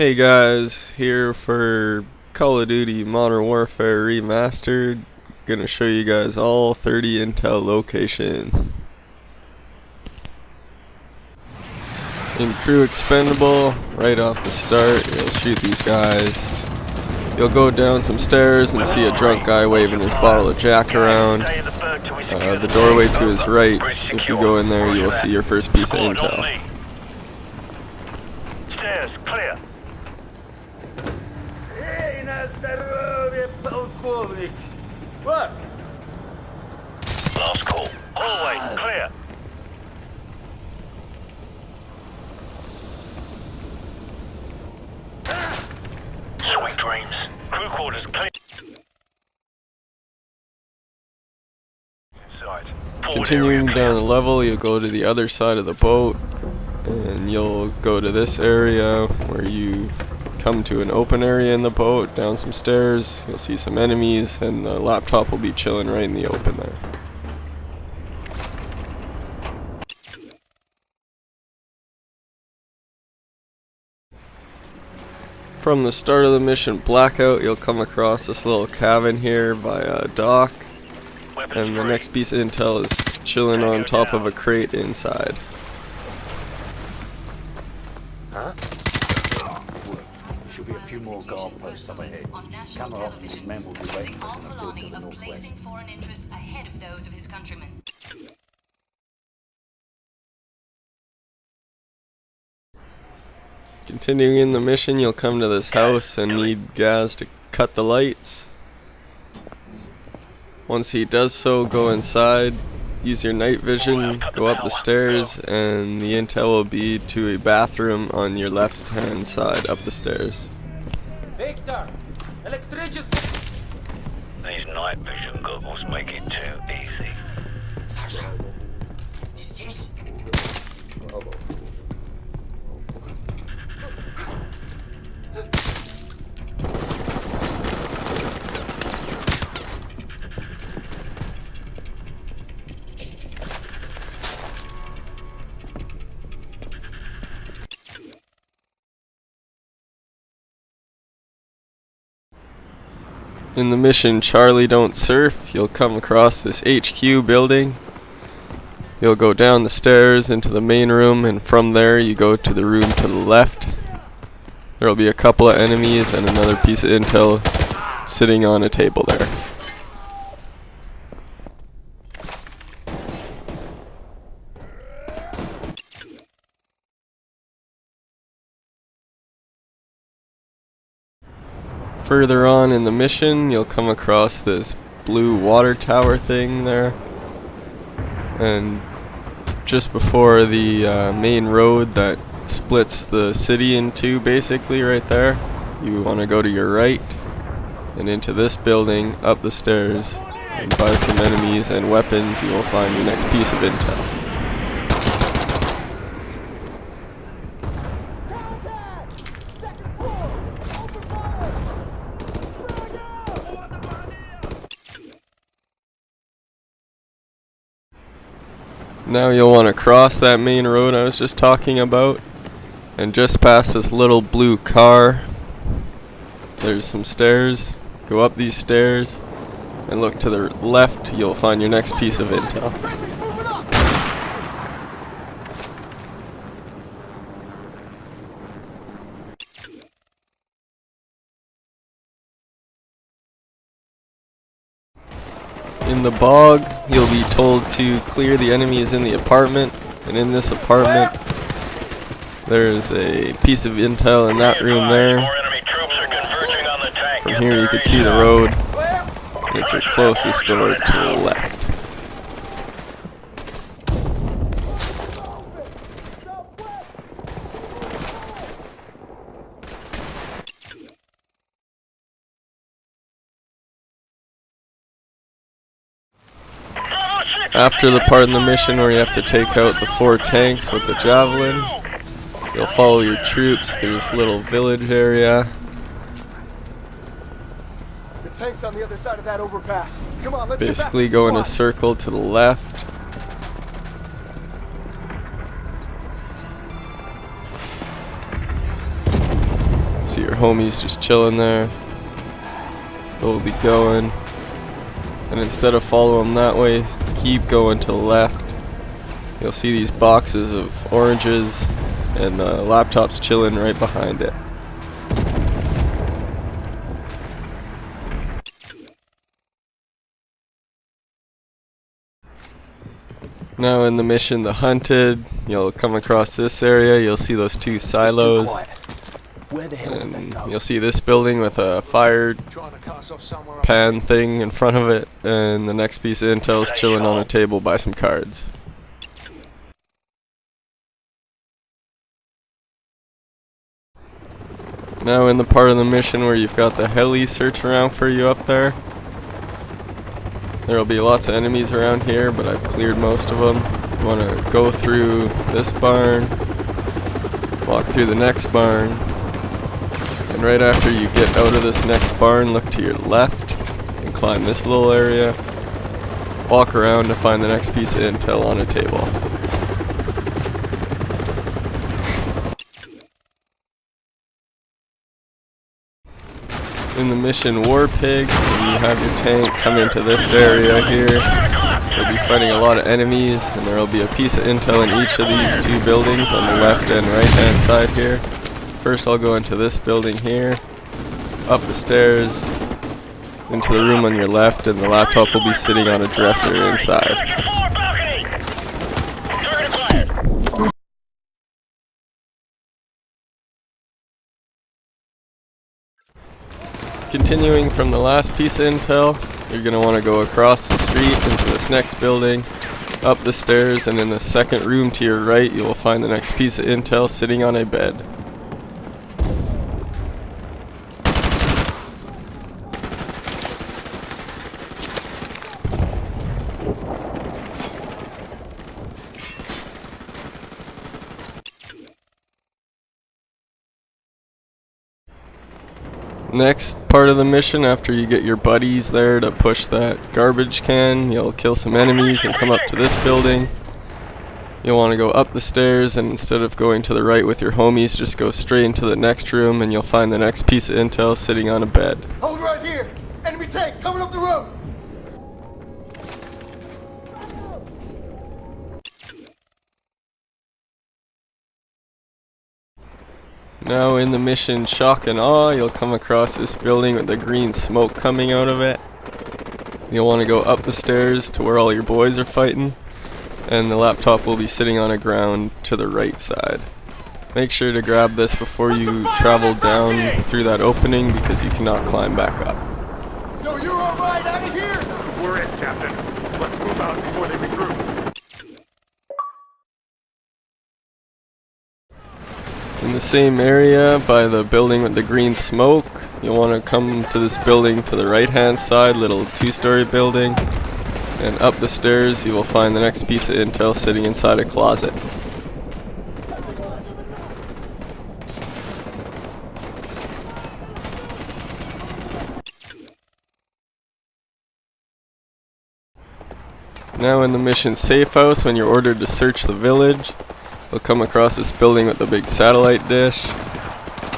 Hey guys, here for Call of Duty Modern Warfare Remastered. Gonna show you guys all 30 intel locations. In Crew Expendable, right off the start, you'll shoot these guys. You'll go down some stairs and see a drunk guy waving his bottle of Jack around. The doorway to his right, if you go in there, you will see your first piece of intel. Stairs clear. Эй, на здоровье, полковник! What? Last call. Hallway clear. Sweet dreams. Crew quarters clear. Inside. Continuing down the level, you'll go to the other side of the boat, and you'll go to this area where you come to an open area in the boat, down some stairs, you'll see some enemies, and the laptop will be chilling right in the open there. From the start of the mission Blackout, you'll come across this little cabin here by a dock, and the next piece of intel is chilling on top of a crate inside. Huh? Should be a few more guard posts up ahead. Camera off, and his men will be waiting for us in the field to the northwest. Foreign interests ahead of those of his countrymen. Continuing in the mission, you'll come to this house and need Gaz to cut the lights. Once he does so, go inside, use your night vision, go up the stairs, and the intel will be to a bathroom on your left hand side up the stairs. Victor! Electricity! These night vision goggles make it too easy. Sasha! Здесь? In the mission Charlie Don't Surf, you'll come across this HQ building. You'll go down the stairs into the main room, and from there you go to the room to the left. There will be a couple of enemies and another piece of intel sitting on a table there. Further on in the mission, you'll come across this blue water tower thing there, and just before the main road that splits the city in two, basically right there, you want to go to your right and into this building, up the stairs, and by some enemies and weapons you will find your next piece of intel. Now you'll want to cross that main road I was just talking about, and just past this little blue car, there's some stairs. Go up these stairs and look to the left, you'll find your next piece of intel. In the bog, you'll be told to clear the enemies in the apartment, and in this apartment there's a piece of intel in that room there. From here you can see the road, and it's your closest door to the left. After the part in the mission where you have to take out the 4 tanks with the javelin, you'll follow your troops through this little village area. The tank's on the other side of that overpass. Come on, let's Basically go in a circle to the left. See your homies just chilling there. They'll be going. And instead of following them that way, keep going to the left. You'll see these boxes of oranges, and the laptop's chilling right behind it. Now in the mission, The Hunted, you'll come across this area. You'll see those two silos. Where the hell did they And go? you'll see this building with a fire pan thing in front of it, and the next piece of intel is chilling on a table by some cards. Now in the part of the mission where you've got the heli search around for you up there, there'll be lots of enemies around here, but I've cleared most of them. You want to go through this barn, walk through the next barn, and right after you get out of this next barn, look to your left and climb this little area. Walk around to find the next piece of intel on a table. In the mission War Pig, you have your tank come into this area here. You'll be fighting a lot of enemies, and there will be a piece of intel in each of these two buildings on the left and right hand side here. First I'll go into this building here, up the stairs, into the room on your left, and the laptop will be sitting on a dresser inside. Continuing from the last piece of intel, you're going to want to go across the street into this next building, up the stairs, and in the second room to your right you will find the next piece of intel sitting on a bed. Next part of the mission, after you get your buddies there to push that garbage can, you'll kill some enemies and come up to this building. You'll want to go up the stairs, and instead of going to the right with your homies, just go straight into the next room and you'll find the next piece of intel sitting on a bed. Hold right here! Enemy tank coming up the road! Now in the mission Shock and Awe, you'll come across this building with the green smoke coming out of it. You'll want to go up the stairs to where all your boys are fighting, and the laptop will be sitting on a ground to the right side. Make sure to grab this before you travel down through that opening, because you cannot climb back up. So you're alright out of here? We're in, Captain. Let's move out before they regroup. In the same area by the building with the green smoke, you'll want to come to this building to the right hand side, little two-story building, and up the stairs you will find the next piece of intel sitting inside a closet. Now in the mission Safehouse, when you're ordered to search the village, you'll come across this building with the big satellite dish.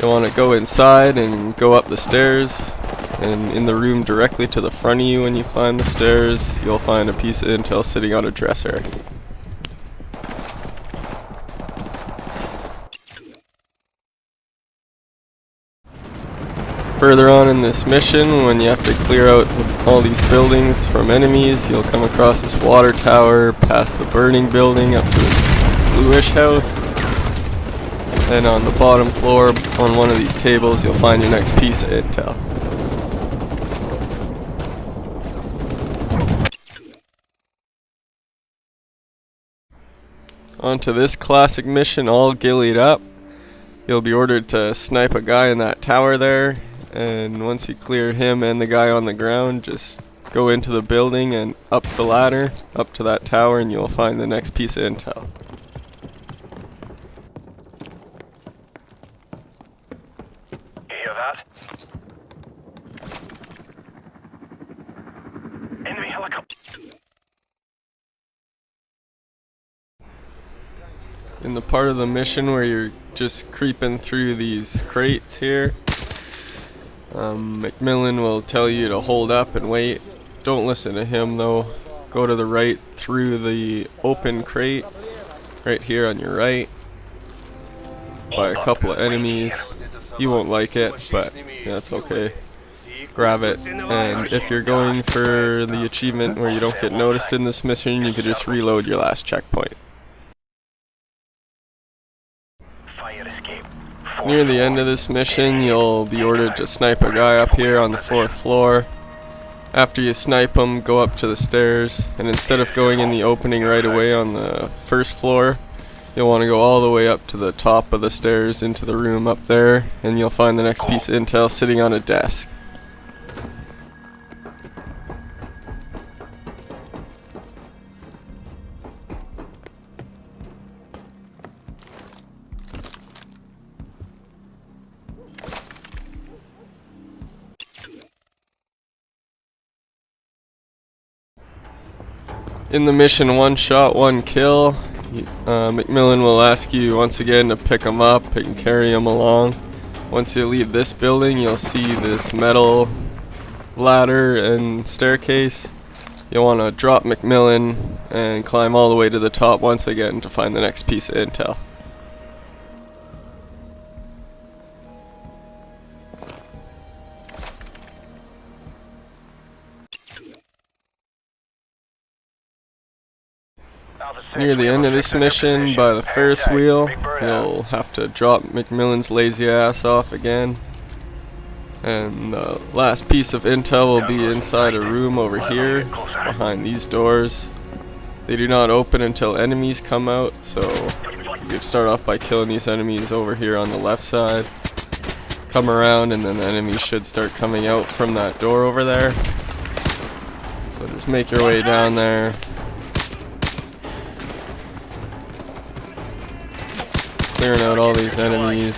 You'll want to go inside and go up the stairs, and in the room directly to the front of you when you climb the stairs, you'll find a piece of intel sitting on a dresser. Further on in this mission, when you have to clear out all these buildings from enemies, you'll come across this water tower, past the burning building, up to this bluish house, and on the bottom floor on one of these tables you'll find your next piece of intel. Onto this classic mission, all Ghillied Up. You'll be ordered to snipe a guy in that tower there, and once you clear him and the guy on the ground, just go into the building and up the ladder, up to that tower, and you'll find the next piece of intel. You hear that? Enemy helicopter. In the part of the mission where you're just creeping through these crates here, McMillan will tell you to hold up and wait. Don't listen to him though. Go to the right through the open crate, right here on your right, by a couple of enemies. You won't like it, but that's okay. Grab it, and if you're going for the achievement where you don't get noticed in this mission, you could just reload your last checkpoint. Fire escape. Near the end of this mission, you'll be ordered to snipe a guy up here on the 4th floor. After you snipe him, go up to the stairs, and instead of going in the opening right away on the 1st floor, you'll want to go all the way up to the top of the stairs into the room up there, and you'll find the next piece of intel sitting on a desk. In the mission One Shot, One Kill, McMillan will ask you once again to pick him up and carry him along. Once you leave this building, you'll see this metal ladder and staircase. You'll want to drop McMillan and climb all the way to the top once again to find the next piece of intel. Near the end of this mission, by the Ferris wheel, you'll have to drop McMillan's lazy ass off again. And the last piece of intel will be inside a room over here, behind these doors. They do not open until enemies come out, so you can start off by killing these enemies over here on the left side. Come around and then the enemies should start coming out from that door over there. So just make your way down there. Clearing out all these enemies,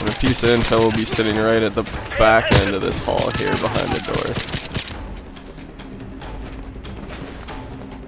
and a piece of intel will be sitting right at the back end of this hall here behind the doors.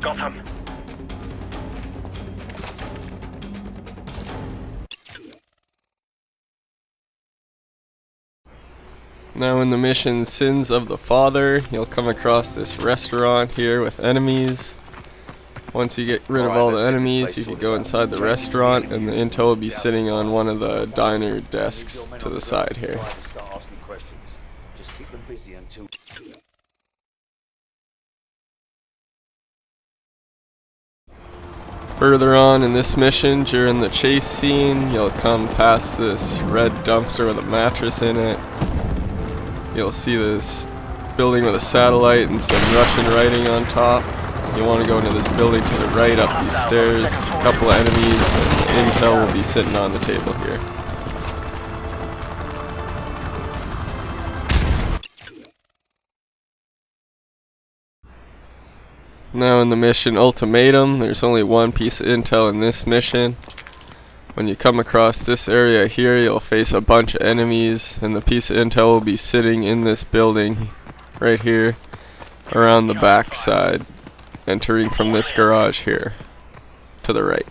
Got him. Now in the mission Sins of the Father, you'll come across this restaurant here with enemies. Once you get rid of all the enemies, you can go inside the restaurant, and the intel will be sitting on one of the diner desks to the side here. Start asking questions. Just keep them busy until. Further on in this mission, during the chase scene, you'll come past this red dumpster with a mattress in it. You'll see this building with a satellite and some Russian writing on top. You want to go into this building to the right, up these stairs, a couple of enemies, and intel will be sitting on the table here. Now in the mission Ultimatum, there's only one piece of intel in this mission. When you come across this area here, you'll face a bunch of enemies, and the piece of intel will be sitting in this building right here, around the back side, entering from this garage here to the right.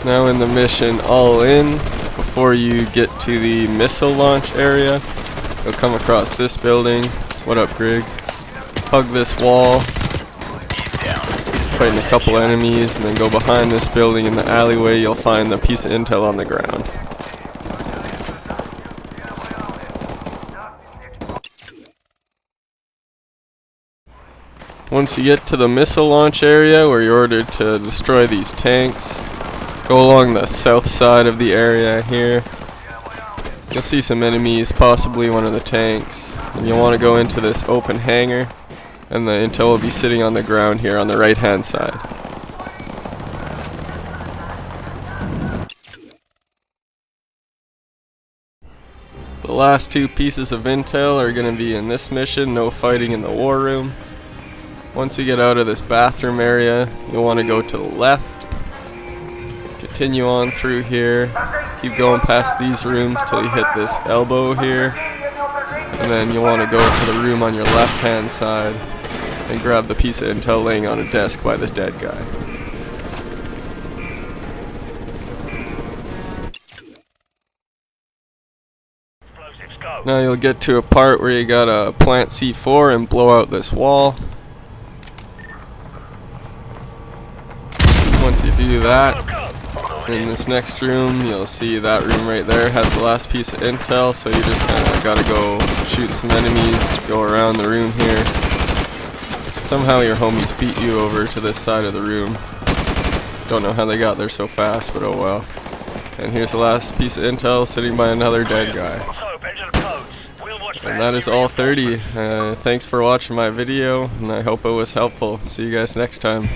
Now in the mission All In, before you get to the missile launch area, you'll come across this building. What up, Griggs? Hug this wall, fighting a couple enemies, and then go behind this building in the alleyway. You'll find the piece of intel on the ground. Once you get to the missile launch area where you're ordered to destroy these tanks, go along the south side of the area here. You'll see some enemies, possibly one of the tanks, and you'll want to go into this open hangar, and the intel will be sitting on the ground here on the right hand side. The last two pieces of intel are going to be in this mission, no fighting in the war room. Once you get out of this bathroom area, you'll want to go to the left, continue on through here, keep going past these rooms till you hit this elbow here, And then you'll want to go to the room on your left hand side and grab the piece of intel laying on a desk by this dead guy. Explosives, go. Now you'll get to a part where you gotta plant C4 and blow out this wall. Once you do that, in this next room, you'll see that room right there has the last piece of intel, so you just kind of gotta go shoot some enemies, go around the room here. Somehow your homies beat you over to this side of the room. Don't know how they got there so fast, but oh well. And here's the last piece of intel sitting by another dead guy. So, enter the codes. We'll watch And that is all 30. Thanks for watching my video, and I hope it was helpful. See you guys next time.